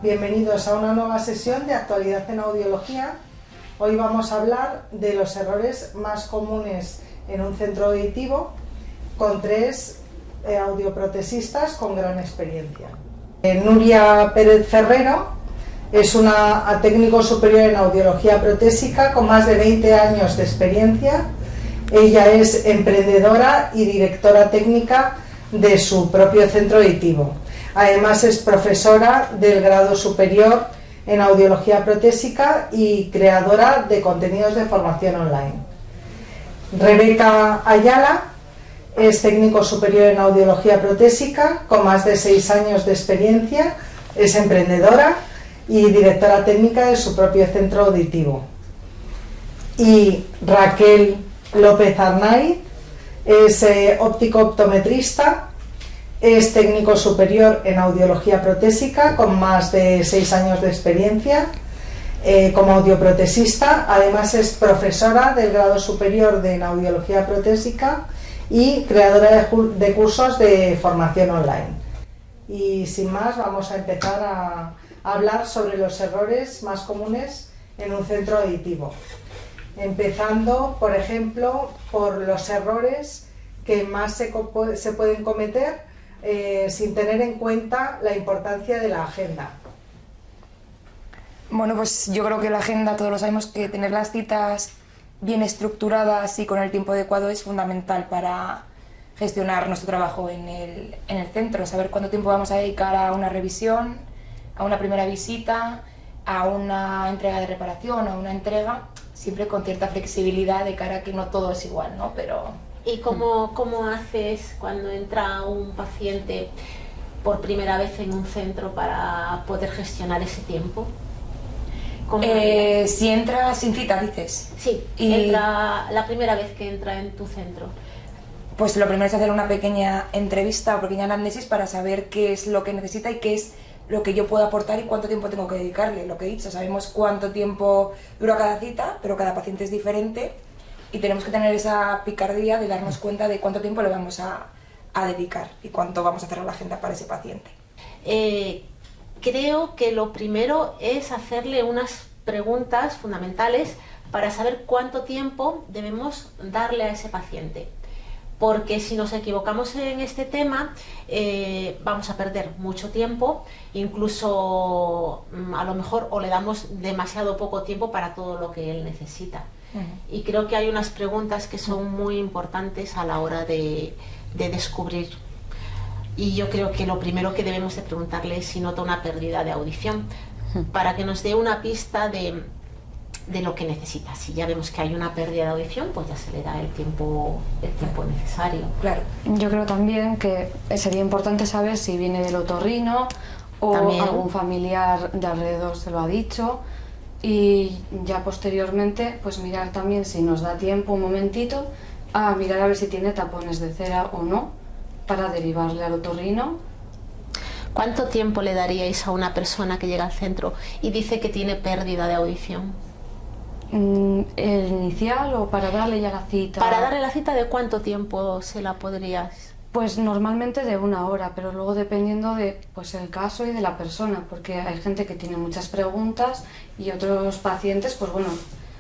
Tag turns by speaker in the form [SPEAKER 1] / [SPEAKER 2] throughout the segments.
[SPEAKER 1] bienvenidos a una nueva sesión de actualidad en audiología. Hoy vamos a hablar de los errores más comunes en un centro auditivo con tres audioprotesistas con gran experiencia. Nuria Pérez Ferrero es una técnico superior en audiología protésica con más de 20 años de experiencia. Ella es emprendedora y directora técnica de su propio centro auditivo. Además es profesora del grado superior en audiología protésica y creadora de contenidos de formación online. Rebeca Ayala es técnico superior en audiología protésica con más de 6 años de experiencia, es emprendedora y directora técnica de su propio centro auditivo. Y Raquel López Arnaiz es óptico-optometrista, es técnico superior en audiología protésica con más de 6 años de experiencia como audioprotesista. Además es profesora del grado superior en audiología protésica y creadora de cursos de formación online. Y sin más, vamos a empezar a hablar sobre los errores más comunes en un centro auditivo. Empezando, por ejemplo, por los errores que más se pueden cometer sin tener en cuenta la importancia de la agenda.
[SPEAKER 2] Bueno, pues yo creo que la agenda, todos lo sabemos, que tener las citas bien estructuradas y con el tiempo adecuado es fundamental para gestionar nuestro trabajo en el centro, saber cuánto tiempo vamos a dedicar a una revisión, a una primera visita, a una entrega de reparación, a una entrega, siempre con cierta flexibilidad de cara a que no todo es igual, ¿no? Pero...
[SPEAKER 3] ¿Y cómo haces cuando entra un paciente por primera vez en un centro para poder gestionar ese tiempo?
[SPEAKER 2] Si entra sin cita, dices.
[SPEAKER 3] Sí, entra la primera vez que entra en tu centro.
[SPEAKER 2] Pues lo primero es hacer una pequeña entrevista o pequeña anamnesis para saber qué es lo que necesita y qué es lo que yo puedo aportar y cuánto tiempo tengo que dedicarle. Lo que he dicho, sabemos cuánto tiempo dura cada cita, pero cada paciente es diferente y tenemos que tener esa picardía de darnos cuenta de cuánto tiempo le vamos a dedicar y cuánto vamos a hacer a la agenda para ese paciente.
[SPEAKER 3] Creo que lo primero es hacerle unas preguntas fundamentales para saber cuánto tiempo debemos darle a ese paciente. Porque si nos equivocamos en este tema vamos a perder mucho tiempo, incluso a lo mejor o le damos demasiado poco tiempo para todo lo que él necesita. Y creo que hay unas preguntas que son muy importantes a la hora de descubrir. Y yo creo que lo primero que debemos de preguntarle es si nota una pérdida de audición, para que nos dé una pista de lo que necesita. Si ya vemos que hay una pérdida de audición, pues ya se le da el tiempo necesario.
[SPEAKER 2] Claro.
[SPEAKER 4] Yo creo también que sería importante saber si viene del otorrino o
[SPEAKER 3] también
[SPEAKER 4] algún familiar de alrededor se lo ha dicho, y ya posteriormente pues mirar también si nos da tiempo un momentito a mirar a ver si tiene tapones de cera o no para derivarle al otorrino.
[SPEAKER 3] ¿Cuánto tiempo le daríais a una persona que llega al centro y dice que tiene pérdida de audición?
[SPEAKER 4] ¿El inicial o para darle ya la cita?
[SPEAKER 3] Para darle la cita, ¿de cuánto tiempo se la podrías?
[SPEAKER 4] Pues normalmente de 1 hora, pero luego dependiendo de pues el caso y de la persona, porque hay gente que tiene muchas preguntas y otros pacientes pues bueno,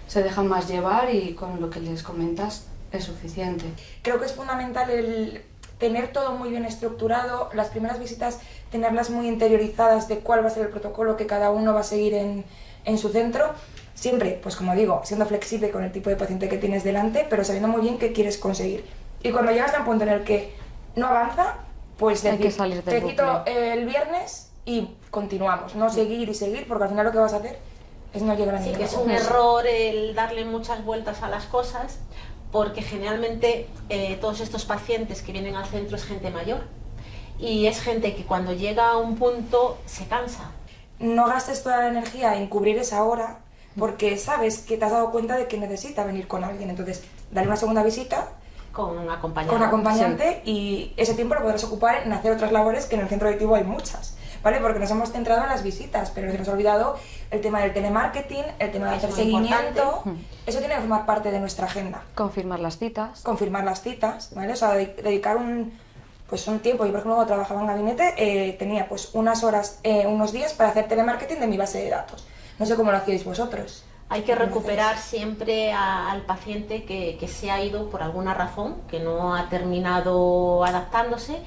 [SPEAKER 4] se dejan más llevar y con lo que les comentas es suficiente.
[SPEAKER 2] Creo que es fundamental el tener todo muy bien estructurado, las primeras visitas tenerlas muy interiorizadas de cuál va a ser el protocolo que cada uno va a seguir en su centro. Siempre, pues como digo, siendo flexible con el tipo de paciente que tienes delante, pero sabiendo muy bien qué quieres conseguir. Y cuando llegas a un punto en el que no avanza, pues
[SPEAKER 4] hay que salir del
[SPEAKER 2] te quito
[SPEAKER 4] bucle.
[SPEAKER 2] el viernes y continuamos, no seguir y seguir, porque al final lo que vas a hacer es no llegar a ningún
[SPEAKER 3] Sí, que es
[SPEAKER 2] lado.
[SPEAKER 3] un error el darle muchas vueltas a las cosas, porque generalmente todos estos pacientes que vienen al centro es gente mayor y es gente que cuando llega a un punto se cansa.
[SPEAKER 2] No gastes toda la energía en cubrir esa hora porque sabes que te has dado cuenta de que necesita venir con alguien, entonces dale una segunda visita
[SPEAKER 3] Con
[SPEAKER 2] acompañante sí. Y ese tiempo lo podrás ocupar en hacer otras labores que en el centro auditivo hay muchas, ¿vale? Porque nos hemos centrado en las visitas, pero se nos ha olvidado el tema del telemarketing, el tema de hacer seguimiento. Eso tiene que formar parte de nuestra agenda.
[SPEAKER 4] Confirmar las citas.
[SPEAKER 2] Confirmar las citas, ¿vale? O sea, dedicar pues un tiempo. Yo, por ejemplo, cuando trabajaba en gabinete, tenía pues unas horas, unos días para hacer telemarketing de mi base de datos. No sé cómo lo hacíais vosotros.
[SPEAKER 3] Hay que recuperar siempre al paciente que se ha ido por alguna razón, que no ha terminado adaptándose.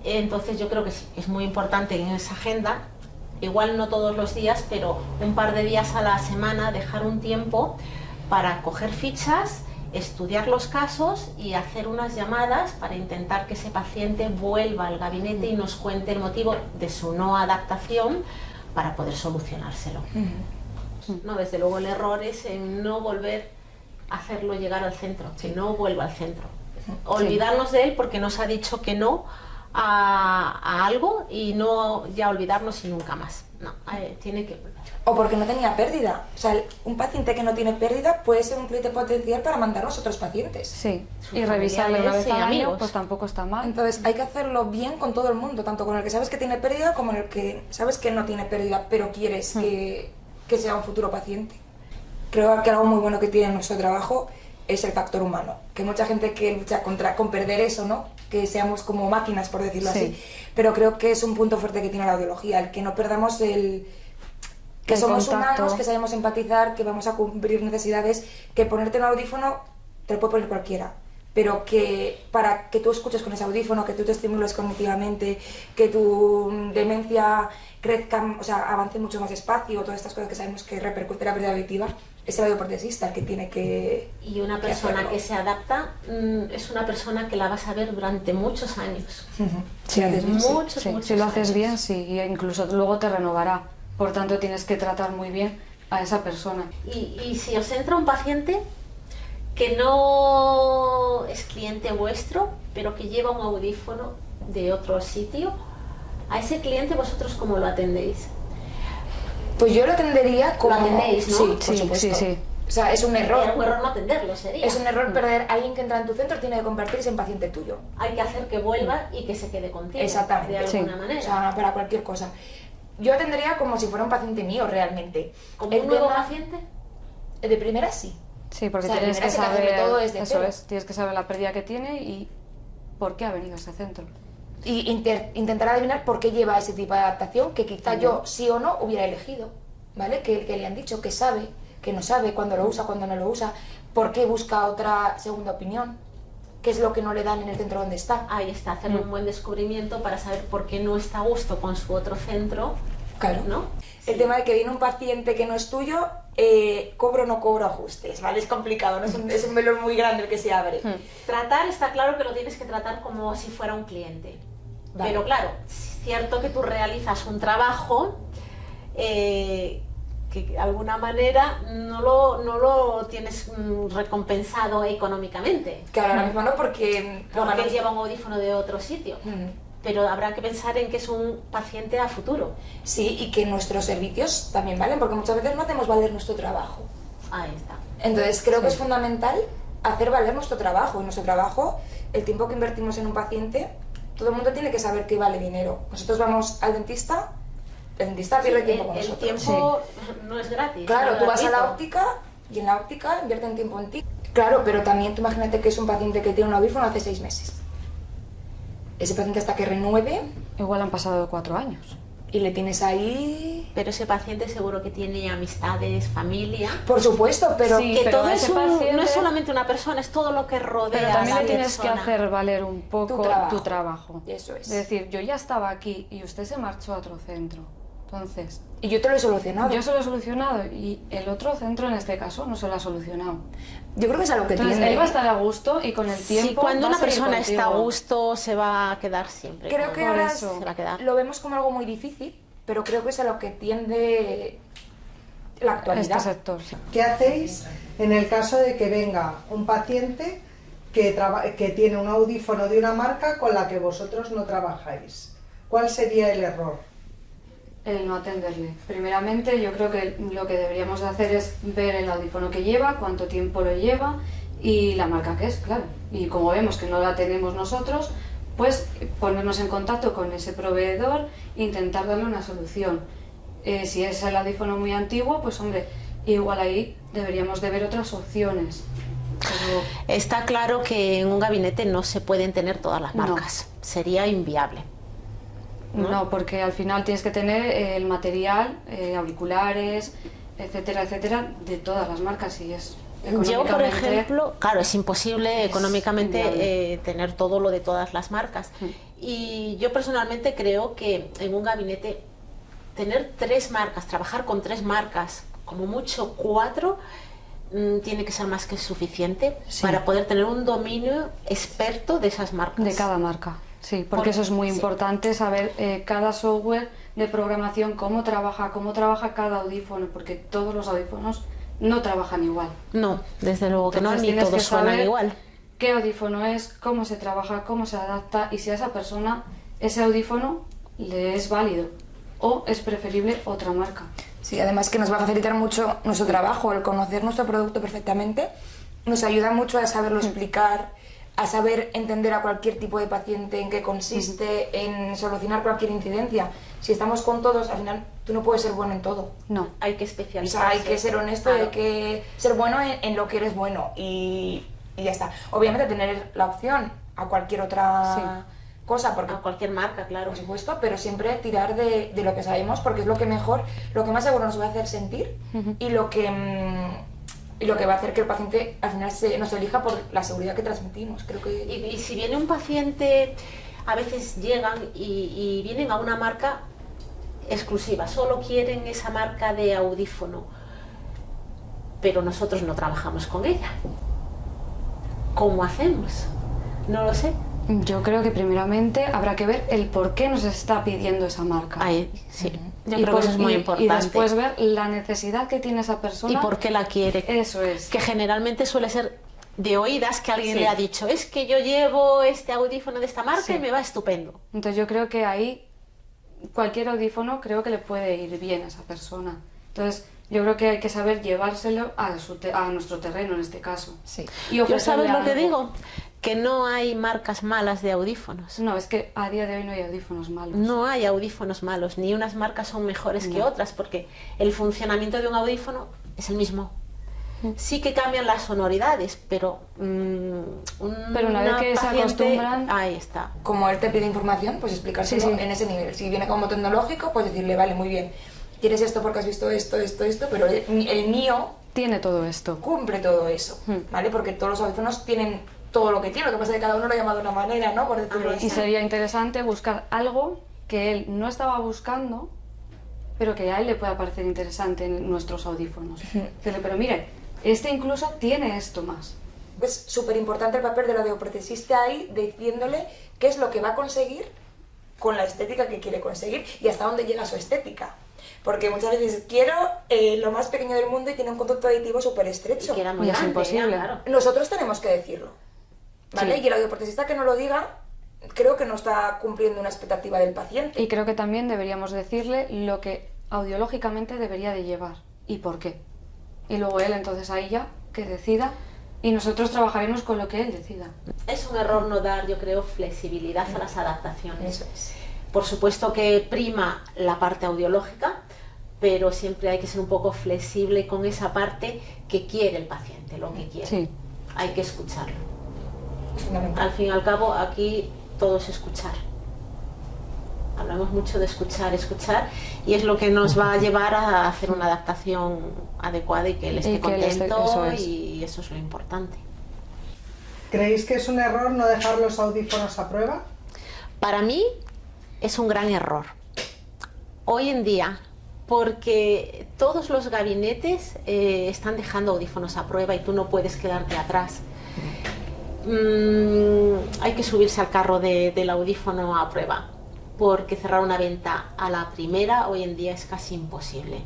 [SPEAKER 3] Entonces yo creo que sí, es muy importante en esa agenda, igual no todos los días, pero un par de días a la semana, dejar un tiempo para coger fichas, estudiar los casos y hacer unas llamadas para intentar que ese paciente vuelva al gabinete y nos cuente el motivo de su no adaptación para poder solucionárselo. No, desde luego el error es en no volver a hacerlo llegar al centro, que no vuelva al centro. Olvidarnos de él porque nos ha dicho que no a algo y no ya olvidarnos y nunca más. No, tiene que volver.
[SPEAKER 2] O porque no tenía pérdida. O sea, un paciente que no tiene pérdida puede ser un cliente potencial para mandarnos a otros pacientes.
[SPEAKER 4] Sí,
[SPEAKER 3] Sus
[SPEAKER 4] y revisarlo una
[SPEAKER 3] familiares
[SPEAKER 4] vez
[SPEAKER 3] y
[SPEAKER 4] al año,
[SPEAKER 3] amigos.
[SPEAKER 4] pues tampoco está mal.
[SPEAKER 2] Entonces hay que hacerlo bien con todo el mundo, tanto con el que sabes que tiene pérdida como con el que sabes que no tiene pérdida, pero quieres que sea un futuro paciente. Creo que algo muy bueno que tiene nuestro trabajo es el factor humano, que mucha gente que lucha con perder eso, ¿no? Que seamos como máquinas, por decirlo así, pero creo que es un punto fuerte que tiene la audiología, el que no perdamos que
[SPEAKER 4] El
[SPEAKER 2] somos
[SPEAKER 4] contacto.
[SPEAKER 2] humanos, que sabemos empatizar, que vamos a cumplir necesidades, que ponerte un audífono te lo puede poner cualquiera, pero que para que tú escuches con ese audífono, que tú te estimules cognitivamente, que tu demencia crezca, o sea, avance mucho más despacio, todas estas cosas que sabemos que repercuten la pérdida auditiva, es el audioprotesista el que tiene que...
[SPEAKER 3] Y una persona que se adapta es una persona que la vas a ver durante muchos años.
[SPEAKER 2] Sí, haces bien, sí.
[SPEAKER 3] Muchos
[SPEAKER 4] Si lo haces
[SPEAKER 3] años.
[SPEAKER 4] bien, sí, y incluso luego te renovará. Por tanto, tienes que tratar muy bien a esa persona.
[SPEAKER 3] Y si os entra un paciente que no es cliente vuestro, pero que lleva un audífono de otro sitio, a ese cliente vosotros ¿cómo lo atendéis?
[SPEAKER 2] Pues yo lo atendería como...
[SPEAKER 3] Lo atendéis, ¿no?
[SPEAKER 2] Sí, por
[SPEAKER 4] Sí,
[SPEAKER 2] supuesto.
[SPEAKER 4] sí, sí.
[SPEAKER 2] O sea, es un error.
[SPEAKER 3] Era un error no atenderlo, sería.
[SPEAKER 2] Es un error perder a alguien que entra en tu centro, tiene que convertirse en paciente tuyo.
[SPEAKER 3] Hay que hacer que vuelva y que se quede contigo.
[SPEAKER 2] Exactamente.
[SPEAKER 3] De
[SPEAKER 4] Sí.
[SPEAKER 3] alguna manera.
[SPEAKER 2] O sea, para cualquier cosa. Yo atendería como si fuera un paciente mío realmente.
[SPEAKER 3] ¿Como
[SPEAKER 2] El
[SPEAKER 3] un nuevo
[SPEAKER 2] tema-
[SPEAKER 3] paciente?
[SPEAKER 2] De primera sí.
[SPEAKER 4] Sí, porque
[SPEAKER 2] O sea,
[SPEAKER 4] tienes que
[SPEAKER 2] primero hay que
[SPEAKER 4] saber
[SPEAKER 2] hacerlo todo desde
[SPEAKER 4] eso
[SPEAKER 2] cero.
[SPEAKER 4] es, tienes que saber la pérdida que tiene y por qué ha venido a ese centro.
[SPEAKER 2] Y intentar adivinar por qué lleva ese tipo de adaptación que quizá yo sí o no hubiera elegido, ¿vale? Que le han dicho, que sabe, que no sabe, cuándo lo usa, cuándo no lo usa, por qué busca otra segunda opinión, qué es lo que no le dan en el centro donde está.
[SPEAKER 3] Ahí está, hacer un buen descubrimiento para saber por qué no está a gusto con su otro centro,
[SPEAKER 2] Claro.
[SPEAKER 3] ¿no?
[SPEAKER 2] El tema de que viene un paciente que no es tuyo, cobro o no cobro ajustes, ¿vale? Es complicado, ¿no? Es un melón muy grande el que se abre.
[SPEAKER 3] Tratar, está claro que lo tienes que tratar como si fuera un cliente.
[SPEAKER 2] Vale.
[SPEAKER 3] Pero claro, es cierto que tú realizas un trabajo que de alguna manera no lo tienes recompensado económicamente.
[SPEAKER 2] Que ahora mismo no, porque...
[SPEAKER 3] Porque él lleva un audífono de otro sitio. Pero habrá que pensar en que es un paciente a futuro.
[SPEAKER 2] Sí, y que nuestros servicios también valen, porque muchas veces no hacemos valer nuestro trabajo.
[SPEAKER 3] Ahí está.
[SPEAKER 2] Entonces creo que es fundamental hacer valer nuestro trabajo. Y nuestro trabajo, el tiempo que invertimos en un paciente, todo el mundo tiene que saber que vale dinero. Nosotros vamos al dentista, el dentista pierde tiempo con
[SPEAKER 3] el
[SPEAKER 2] nosotros.
[SPEAKER 3] tiempo no es gratis.
[SPEAKER 2] Claro,
[SPEAKER 3] no es
[SPEAKER 2] tú vas a la
[SPEAKER 3] gratuito.
[SPEAKER 2] óptica y en la óptica invierten tiempo en ti. Claro, pero también tú imagínate que es un paciente que tiene un audífono hace 6 meses. Ese paciente hasta que renueve
[SPEAKER 4] Igual han pasado 4 años.
[SPEAKER 2] y le tienes ahí...
[SPEAKER 3] Pero ese paciente seguro que tiene amistades, familia.
[SPEAKER 2] Por supuesto, pero...
[SPEAKER 4] Sí,
[SPEAKER 3] Que
[SPEAKER 4] pero
[SPEAKER 3] todo
[SPEAKER 4] ese
[SPEAKER 3] es
[SPEAKER 4] paciente-
[SPEAKER 3] no es solamente una persona, es todo lo que rodea
[SPEAKER 4] Pero
[SPEAKER 3] a
[SPEAKER 4] también
[SPEAKER 3] la
[SPEAKER 4] le tienes que
[SPEAKER 3] persona.
[SPEAKER 4] hacer valer un poco tu trabajo.
[SPEAKER 2] Eso es.
[SPEAKER 4] Es decir, yo ya estaba aquí y usted se marchó a otro centro. Entonces,
[SPEAKER 2] Y yo te lo he solucionado.
[SPEAKER 4] yo se lo he solucionado y el otro centro en este caso no se lo ha solucionado.
[SPEAKER 2] Yo creo que es a lo que
[SPEAKER 4] Entonces,
[SPEAKER 2] tiende.
[SPEAKER 4] él va a estar a gusto y con el tiempo.
[SPEAKER 3] Sí, cuando
[SPEAKER 4] va a
[SPEAKER 3] una
[SPEAKER 4] seguir
[SPEAKER 3] persona está a
[SPEAKER 4] contigo.
[SPEAKER 3] gusto, se va a quedar siempre.
[SPEAKER 2] Creo
[SPEAKER 3] con-
[SPEAKER 2] que
[SPEAKER 4] Por
[SPEAKER 2] ahora
[SPEAKER 4] eso.
[SPEAKER 3] se va a quedar.
[SPEAKER 2] lo vemos como algo muy difícil, pero creo que es a lo que tiende la actualidad.
[SPEAKER 4] Este sector. Sí.
[SPEAKER 1] ¿Qué hacéis en el caso de que venga un paciente que tiene un audífono de una marca con la que vosotros no trabajáis? ¿Cuál sería el error?
[SPEAKER 4] El no atenderle. Primeramente, yo creo que lo que deberíamos de hacer es ver el audífono que lleva, cuánto tiempo lo lleva y la marca que es, claro. Y como vemos que no la tenemos nosotros, pues ponernos en contacto con ese proveedor e intentar darle una solución. Si es el audífono muy antiguo, pues hombre, igual ahí deberíamos de ver otras opciones. Pero
[SPEAKER 3] Está claro que en un gabinete no se pueden tener todas las
[SPEAKER 4] No.
[SPEAKER 3] marcas, sería inviable.
[SPEAKER 4] no, porque al final tienes que tener el material, auriculares, etcétera, etcétera, de todas las marcas y es
[SPEAKER 3] Yo, por
[SPEAKER 4] económicamente...
[SPEAKER 3] ejemplo, claro, es imposible económicamente
[SPEAKER 4] inviable.
[SPEAKER 3] tener todo lo de todas las marcas. Y yo personalmente creo que en un gabinete tener 3 marcas, trabajar con 3 marcas, como mucho 4, tiene que ser más que suficiente para poder tener un dominio experto de esas marcas.
[SPEAKER 4] De cada marca, sí, porque eso es muy importante, saber cada software de programación, cómo trabaja cada audífono, porque todos los audífonos no trabajan igual.
[SPEAKER 3] No, desde luego que no,
[SPEAKER 4] Entonces
[SPEAKER 3] ni
[SPEAKER 4] tienes
[SPEAKER 3] todos
[SPEAKER 4] que
[SPEAKER 3] suenan
[SPEAKER 4] saber
[SPEAKER 3] igual.
[SPEAKER 4] qué audífono es, cómo se trabaja, cómo se adapta y si a esa persona ese audífono le es válido o es preferible otra marca.
[SPEAKER 2] Sí, además que nos va a facilitar mucho nuestro trabajo, el conocer nuestro producto perfectamente, nos ayuda mucho a saberlo explicar, a saber entender a cualquier tipo de paciente en qué consiste, en solucionar cualquier incidencia. Si estamos con todos, al final tú no puedes ser bueno en todo.
[SPEAKER 4] No.
[SPEAKER 3] Hay que
[SPEAKER 2] O
[SPEAKER 3] especializarse.
[SPEAKER 2] sea, hay que ser honesto y
[SPEAKER 3] Claro.
[SPEAKER 2] hay que ser bueno en lo que eres bueno y ya está. Obviamente tener la opción a cualquier otra cosa, porque
[SPEAKER 3] A cualquier marca, claro.
[SPEAKER 2] por supuesto, pero siempre tirar de lo que sabemos porque es lo que mejor, lo que más seguro nos va a hacer sentir y lo que va a hacer que el paciente al final nos elija por la seguridad que transmitimos. Creo que
[SPEAKER 3] Y si viene un paciente, a veces llegan y vienen a una marca exclusiva, solo quieren esa marca de audífono, pero nosotros no trabajamos con ella. ¿Cómo hacemos? No lo sé.
[SPEAKER 4] Yo creo que primeramente habrá que ver el por qué nos está pidiendo esa marca.
[SPEAKER 3] Ahí, sí. Yo
[SPEAKER 4] Y
[SPEAKER 3] creo que eso es muy
[SPEAKER 4] y
[SPEAKER 3] importante.
[SPEAKER 4] después ver la necesidad que tiene esa persona.
[SPEAKER 3] ¿Y por qué la quiere?
[SPEAKER 4] Eso es.
[SPEAKER 3] Que generalmente suele ser de oídas que alguien
[SPEAKER 4] Sí.
[SPEAKER 3] le ha dicho, es que yo llevo este audífono de esta marca
[SPEAKER 4] Sí.
[SPEAKER 3] y me va estupendo.
[SPEAKER 4] Entonces yo creo que ahí cualquier audífono creo que le puede ir bien a esa persona. Entonces yo creo que hay que saber llevárselo a nuestro terreno en este caso.
[SPEAKER 2] sí.
[SPEAKER 4] Y
[SPEAKER 3] ¿Yo
[SPEAKER 4] ofrecerle
[SPEAKER 3] sabes lo que
[SPEAKER 4] algo.
[SPEAKER 3] digo? Que no hay marcas malas de audífonos.
[SPEAKER 4] No, es que a día de hoy no hay audífonos malos.
[SPEAKER 3] No hay audífonos malos, ni unas marcas son mejores que
[SPEAKER 4] No.
[SPEAKER 3] otras, porque el funcionamiento de un audífono es el mismo. Sí que cambian las sonoridades, pero
[SPEAKER 4] Pero una vez que se
[SPEAKER 3] paciente,
[SPEAKER 4] acostumbran-
[SPEAKER 3] ahí está.
[SPEAKER 2] como él te pide información, pues explicárselo
[SPEAKER 4] Sí, sí.
[SPEAKER 2] en ese nivel. Si viene como tecnológico, pues decirle, vale, muy bien, quieres esto porque has visto esto, pero el mío
[SPEAKER 4] Tiene todo esto.
[SPEAKER 2] cumple todo eso, ¿vale? Porque todos los audífonos tienen todo lo que tiene, lo que pasa es que cada uno lo llama de una manera, ¿no? Por decirlo
[SPEAKER 3] Ahí
[SPEAKER 2] así.
[SPEAKER 4] Y sería interesante buscar algo que él no estaba buscando, pero que a él le pueda parecer interesante en nuestros audífonos. Decirle, pero mire, este incluso tiene esto más.
[SPEAKER 2] Es súper importante el papel del audioprotesista ahí, diciéndole qué es lo que va a conseguir con la estética que quiere conseguir y hasta dónde llega su estética. Porque muchas veces quiero lo más pequeño del mundo y tiene un conducto auditivo súper
[SPEAKER 3] Y
[SPEAKER 2] estrecho.
[SPEAKER 3] que era muy
[SPEAKER 4] Y es
[SPEAKER 3] grande,
[SPEAKER 4] imposible.
[SPEAKER 3] ya, claro.
[SPEAKER 2] Nosotros tenemos que decirlo, ¿vale?
[SPEAKER 4] Sí.
[SPEAKER 2] Y el audioprotesista que no lo diga, creo que no está cumpliendo una expectativa del paciente.
[SPEAKER 4] Y creo que también deberíamos decirle lo que audiológicamente debería de llevar y por qué. Y luego él entonces ahí ya que decida y nosotros trabajaremos con lo que él decida.
[SPEAKER 3] Es un error no dar, yo creo, flexibilidad a las adaptaciones.
[SPEAKER 2] Eso es.
[SPEAKER 3] Por supuesto que prima la parte audiológica, pero siempre hay que ser un poco flexible con esa parte que quiere el paciente, lo que quiere.
[SPEAKER 4] Sí.
[SPEAKER 3] Hay que escucharlo.
[SPEAKER 2] Es fundamental.
[SPEAKER 3] Al fin y al cabo, aquí todo es escuchar. Hablamos mucho de escuchar, y es lo que nos va a llevar a hacer una adaptación adecuada y que él esté
[SPEAKER 4] Y que él esté-
[SPEAKER 3] contento,
[SPEAKER 4] eso es.
[SPEAKER 3] y eso es lo importante.
[SPEAKER 1] ¿Creéis que es un error no dejar los audífonos a prueba?
[SPEAKER 3] Para mí es un gran error. Hoy en día, porque todos los gabinetes están dejando audífonos a prueba y tú no puedes quedarte atrás. Hay que subirse al carro del audífono a prueba, porque cerrar una venta a la primera hoy en día es casi imposible.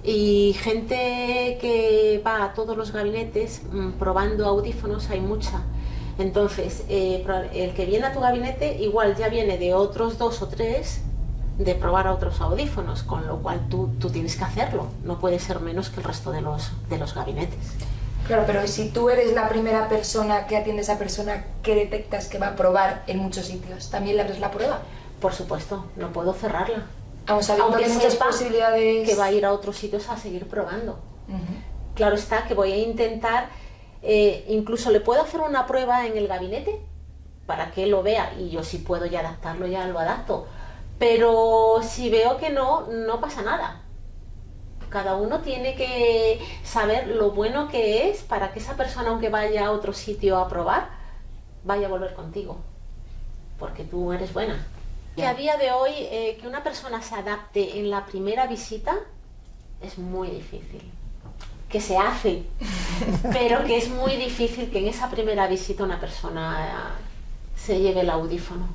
[SPEAKER 3] Y gente que va a todos los gabinetes probando audífonos hay mucha. Entonces, el que viene a tu gabinete igual ya viene de otros 2 o 3 de probar a otros audífonos, con lo cual tú tienes que hacerlo, no puedes ser menos que el resto de los gabinetes.
[SPEAKER 2] Claro, pero si tú eres la primera persona que atiende a esa persona que detectas que va a probar en muchos sitios, ¿también le abres la prueba?
[SPEAKER 3] Por supuesto, no puedo cerrarla.
[SPEAKER 2] Aun sabiendo
[SPEAKER 3] Aunque
[SPEAKER 2] que hay muchas
[SPEAKER 3] sepa
[SPEAKER 2] posibilidades...
[SPEAKER 3] que va a ir a otros sitios a seguir probando.
[SPEAKER 2] Ujú.
[SPEAKER 3] Claro está que voy a intentar Incluso le puedo hacer una prueba en el gabinete para que él lo vea, y yo si puedo ya adaptarlo, ya lo adapto. Pero si veo que no, no pasa nada. Cada uno tiene que saber lo bueno que es para que esa persona, aunque vaya a otro sitio a probar, vaya a volver contigo, porque tú eres buena. Que a día de hoy que una persona se adapte en la primera visita es muy difícil. Que se hace, pero que es muy difícil que en esa primera visita una persona se lleve el audífono.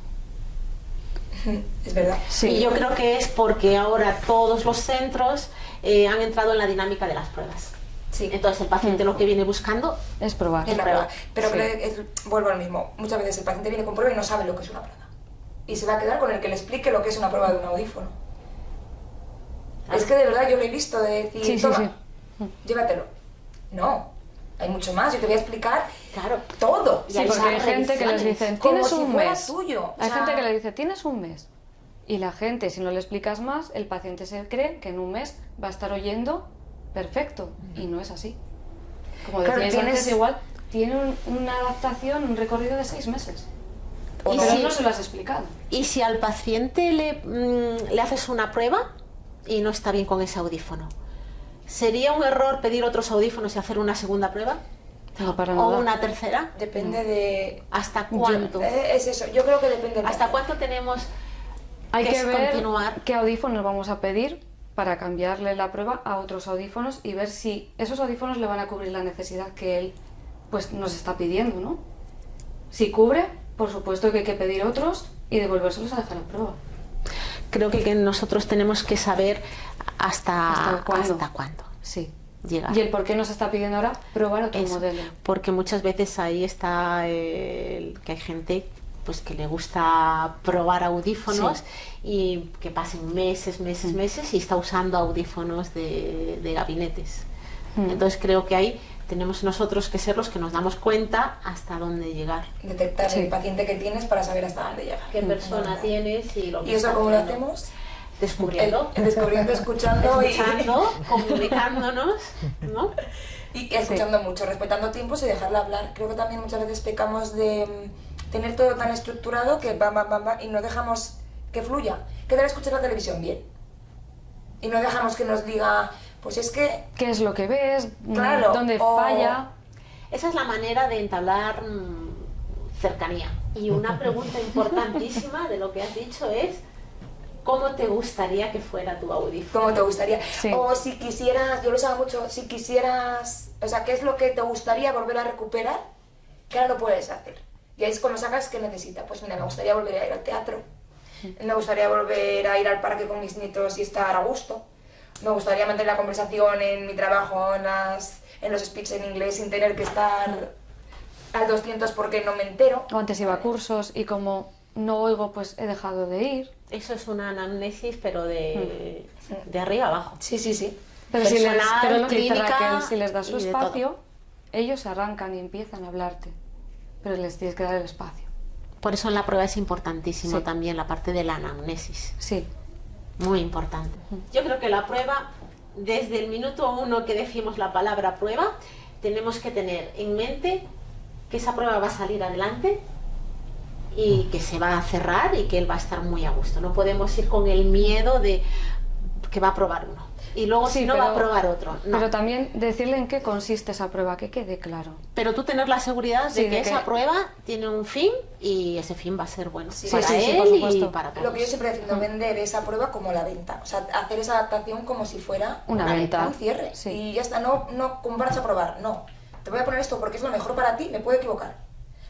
[SPEAKER 5] Es verdad.
[SPEAKER 3] Sí. Y yo creo que es porque ahora todos los centros han entrado en la dinámica de las pruebas.
[SPEAKER 5] Sí.
[SPEAKER 3] Entonces el paciente lo que viene buscando
[SPEAKER 4] Es probar.
[SPEAKER 5] Es la prueba. Pero
[SPEAKER 3] Sí.
[SPEAKER 5] vuelvo al mismo. Muchas veces el paciente viene con prueba y no sabe lo que es una prueba. Y se va a quedar con el que le explique lo que es una prueba de un audífono.
[SPEAKER 3] Claro.
[SPEAKER 5] Es que de verdad yo lo he visto de decir,
[SPEAKER 4] Sí, sí,
[SPEAKER 5] toma,
[SPEAKER 4] sí.
[SPEAKER 5] llévatelo. No, hay mucho más. Yo te voy a explicar
[SPEAKER 3] Claro.
[SPEAKER 5] todo.
[SPEAKER 3] Y
[SPEAKER 4] Sí,
[SPEAKER 3] hay
[SPEAKER 4] porque hay gente que les
[SPEAKER 3] revisiones.
[SPEAKER 4] dice,
[SPEAKER 5] Como
[SPEAKER 4] tienes
[SPEAKER 5] si
[SPEAKER 4] un
[SPEAKER 5] fuera
[SPEAKER 4] mes.
[SPEAKER 5] tuyo. O
[SPEAKER 4] Hay
[SPEAKER 5] sea,
[SPEAKER 4] gente que le dice, tienes un mes. Y la gente, si no le explicas más, el paciente se cree que en un mes va a estar oyendo perfecto. Y no es así. Como
[SPEAKER 5] Claro,
[SPEAKER 4] decíais
[SPEAKER 5] tienes-
[SPEAKER 4] antes, igual tiene una adaptación, un recorrido de 6 meses.
[SPEAKER 5] O
[SPEAKER 4] Pero
[SPEAKER 5] no.
[SPEAKER 4] no se lo has explicado.
[SPEAKER 3] Y si al paciente le haces una prueba y no está bien con ese audífono, ¿sería un error pedir otros audífonos y hacer una segunda prueba?
[SPEAKER 4] No, para
[SPEAKER 3] ¿O
[SPEAKER 4] nada.
[SPEAKER 3] una tercera?
[SPEAKER 5] Depende de...
[SPEAKER 3] ¿Hasta cuánto?
[SPEAKER 5] Es eso, yo creo que depende del
[SPEAKER 3] ¿Hasta
[SPEAKER 5] paciente.
[SPEAKER 3] cuánto tenemos
[SPEAKER 4] Hay que ver
[SPEAKER 3] continuar?
[SPEAKER 4] qué audífonos vamos a pedir para cambiarle la prueba a otros audífonos y ver si esos audífonos le van a cubrir la necesidad que él pues nos está pidiendo, ¿no? Si cubre, por supuesto que hay que pedir otros y devolvérselos a dejar la prueba.
[SPEAKER 3] Creo que nosotros tenemos que saber
[SPEAKER 4] ¿Hasta cuándo?
[SPEAKER 3] hasta cuándo
[SPEAKER 4] Sí.
[SPEAKER 3] llegar.
[SPEAKER 4] ¿Y el por qué nos está pidiendo ahora probar otro
[SPEAKER 3] Eso,
[SPEAKER 4] modelo?
[SPEAKER 3] porque muchas veces ahí está que hay gente pues que le gusta probar audífonos y que pasen meses y está usando audífonos de gabinetes. Entonces creo que ahí tenemos nosotros que ser los que nos damos cuenta hasta dónde llegar.
[SPEAKER 5] Detectar
[SPEAKER 4] Sí.
[SPEAKER 5] el paciente que tienes para saber hasta dónde llegar.
[SPEAKER 3] ¿Qué persona tienes y lo que
[SPEAKER 5] ¿Y eso
[SPEAKER 3] está
[SPEAKER 5] cómo lo
[SPEAKER 3] haciendo?
[SPEAKER 5] hacemos?
[SPEAKER 3] Descubriendo.
[SPEAKER 5] Descubriendo, escuchando
[SPEAKER 3] Escuchando, comunicándonos, ¿no?
[SPEAKER 5] y escuchando mucho, respetando tiempos y dejarla hablar. Creo que también muchas veces pecamos de tener todo tan estructurado que bam, bam, bam, bam, y no dejamos que fluya. ¿Qué tal escuchar la televisión? Bien. Y no dejamos que nos diga, pues es que...
[SPEAKER 4] ¿Qué es lo que ves?
[SPEAKER 5] Claro,
[SPEAKER 4] ¿Dónde
[SPEAKER 5] o-
[SPEAKER 4] falla?
[SPEAKER 3] Esa es la manera de entablar cercanía. Y una pregunta importantísima de lo que has dicho es ¿cómo te gustaría que fuera tu audífono?
[SPEAKER 5] ¿Cómo te gustaría?
[SPEAKER 4] Sí.
[SPEAKER 5] O si quisieras, yo lo sabe mucho, si quisieras, o sea, ¿qué es lo que te gustaría volver a recuperar que ahora no puedes hacer? Y ahí es cuando sacas qué necesitas. Pues mira, me gustaría volver a ir al teatro, me gustaría volver a ir al parque con mis nietos y estar a gusto, me gustaría mantener la conversación en mi trabajo, en los speeches en inglés sin tener que estar al 200 porque no me entero.
[SPEAKER 4] O antes iba a cursos y como no oigo, pues he dejado de ir.
[SPEAKER 3] Eso es una anamnesis, pero de arriba abajo.
[SPEAKER 5] Sí, sí, sí.
[SPEAKER 4] Pero si les,
[SPEAKER 3] Personal,
[SPEAKER 4] pero lo que dice
[SPEAKER 3] clínica
[SPEAKER 4] Raquel, si les das su
[SPEAKER 3] y de
[SPEAKER 4] espacio, ellos se arrancan y empiezan a hablarte. Pero les tienes que dar el espacio.
[SPEAKER 3] Por eso en la prueba es importantísimo
[SPEAKER 4] Sí.
[SPEAKER 3] también la parte de la anamnesis.
[SPEAKER 4] Sí.
[SPEAKER 3] Muy importante. Yo creo que la prueba, desde el minuto 1 que decimos la palabra prueba, tenemos que tener en mente que esa prueba va a salir adelante y que se va a cerrar y que él va a estar muy a gusto. No podemos ir con el miedo de que va a probar uno y luego
[SPEAKER 4] Sí,
[SPEAKER 3] si no
[SPEAKER 4] pero-
[SPEAKER 3] va a probar otro. No.
[SPEAKER 4] Pero también decirle en qué consiste esa prueba, que quede claro.
[SPEAKER 3] Pero tú tener la seguridad de
[SPEAKER 4] Sí,
[SPEAKER 3] que
[SPEAKER 4] de
[SPEAKER 3] esa
[SPEAKER 4] que-
[SPEAKER 3] prueba tiene un fin y ese fin va a ser bueno
[SPEAKER 5] Sí,
[SPEAKER 3] para
[SPEAKER 4] sí, sí,
[SPEAKER 3] él
[SPEAKER 4] por
[SPEAKER 3] y
[SPEAKER 4] supuesto.
[SPEAKER 3] para todos.
[SPEAKER 5] Lo que yo siempre defiendo, vender esa prueba como la venta. O sea, hacer esa adaptación como si fuera
[SPEAKER 4] Una venta.
[SPEAKER 5] un cierre.
[SPEAKER 4] Sí.
[SPEAKER 5] Y ya está, no comparas a probar, no. Te voy a poner esto porque es lo mejor para ti, me puedo equivocar.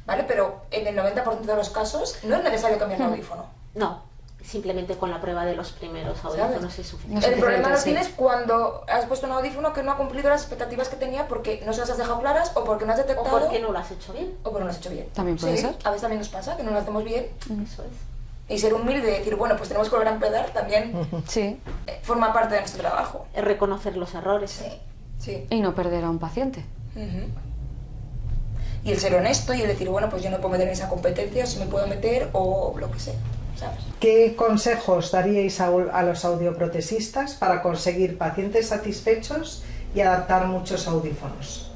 [SPEAKER 5] ¿Vale? Pero en el 90% de los casos no es necesario cambiar el audífono.
[SPEAKER 3] No, simplemente con la prueba de los primeros audífonos es suficiente.
[SPEAKER 4] No es
[SPEAKER 5] El problema lo
[SPEAKER 4] suficiente, sí.
[SPEAKER 5] tienes cuando has puesto un audífono que no ha cumplido las expectativas que tenía porque no se las has dejado claras o porque no has
[SPEAKER 3] O
[SPEAKER 5] detectado
[SPEAKER 3] porque no lo has hecho bien.
[SPEAKER 5] o porque no lo has hecho bien.
[SPEAKER 4] También puede
[SPEAKER 5] Sí,
[SPEAKER 4] ser.
[SPEAKER 5] a veces también nos pasa que no lo hacemos bien.
[SPEAKER 3] Eso es.
[SPEAKER 5] Y ser humilde y decir, bueno, pues tenemos que volver a empezar también
[SPEAKER 4] Sí.
[SPEAKER 5] forma parte de nuestro trabajo.
[SPEAKER 3] Es reconocer los errores.
[SPEAKER 5] Sí, sí.
[SPEAKER 4] Y no perder a un paciente.
[SPEAKER 5] Ujú. Y el ser honesto y el decir, bueno, pues yo no puedo meter en esa competencia, si me puedo meter o lo que sea, ¿sabes?
[SPEAKER 1] ¿Qué consejos daríais a los audioprotesistas para conseguir pacientes satisfechos y adaptar muchos audífonos?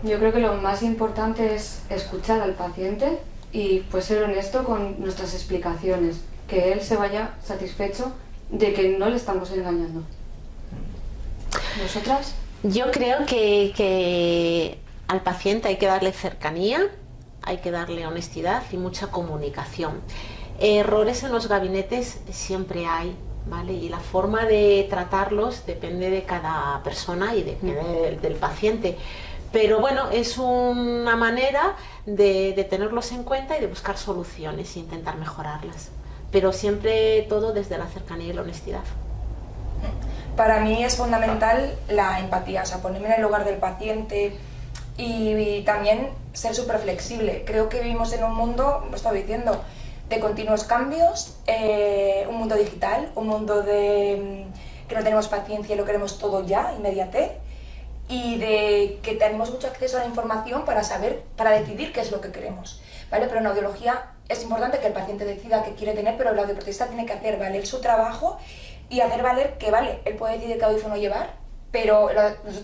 [SPEAKER 4] Yo creo que lo más importante es escuchar al paciente y pues ser honesto con nuestras explicaciones, que él se vaya satisfecho de que no le estamos engañando. ¿Vosotras?
[SPEAKER 3] Yo creo que al paciente hay que darle cercanía, hay que darle honestidad y mucha comunicación. Errores en los gabinetes siempre hay, ¿vale? Y la forma de tratarlos depende de cada persona y depende del paciente. Pero bueno, es una manera de tenerlos en cuenta y de buscar soluciones e intentar mejorarlas. Pero siempre todo desde la cercanía y la honestidad.
[SPEAKER 5] Para mí es fundamental la empatía, o sea, ponerme en el lugar del paciente y también ser súper flexible. Creo que vivimos en un mundo, lo estaba diciendo, de continuos cambios, un mundo digital, un mundo de que no tenemos paciencia y lo queremos todo ya, inmediatez, y de que tenemos mucho acceso a la información para saber, para decidir qué es lo que queremos, ¿vale? Pero en audiología es importante que el paciente decida qué quiere tener, pero el audioprotesista tiene que hacer valer su trabajo y hacer valer que, vale, él puede decidir qué audífono llevar, pero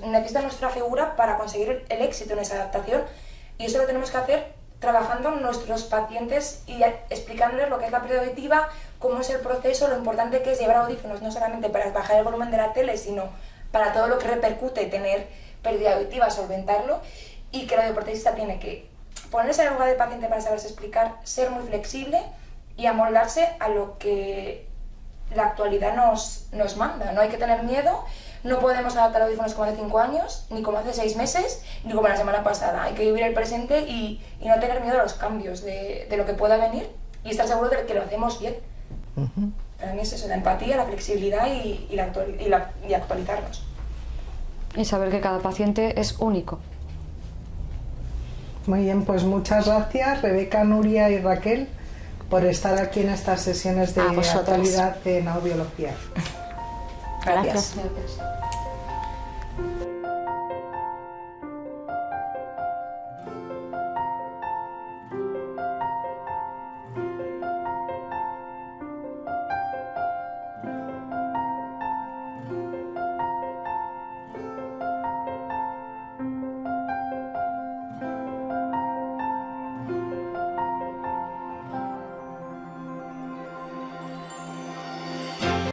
[SPEAKER 5] necesita nuestra figura para conseguir el éxito en esa adaptación, y eso lo tenemos que hacer trabajando con nuestros pacientes y explicándoles lo que es la pérdida auditiva, cómo es el proceso, lo importante que es llevar audífonos, no solamente para bajar el volumen de la tele, sino para todo lo que repercute tener pérdida auditiva, solventarlo, y que el audioprotesista tiene que ponerse en el lugar del paciente para saberse explicar, ser muy flexible y amoldarse a lo que la actualidad nos manda. No hay que tener miedo, no podemos adaptar audífonos como hace 5 años, ni como hace 6 meses, ni como la semana pasada. Hay que vivir el presente y no tener miedo a los cambios de lo que pueda venir y estar seguro de que lo hacemos bien. Para mí es eso, la empatía, la flexibilidad y actualizarnos.
[SPEAKER 4] Y saber que cada paciente es único.
[SPEAKER 1] Muy bien, pues muchas gracias Rebeca, Nuria y Raquel por estar aquí en estas sesiones de actualidad en audiología.
[SPEAKER 3] Gracias.
[SPEAKER 4] Gracias.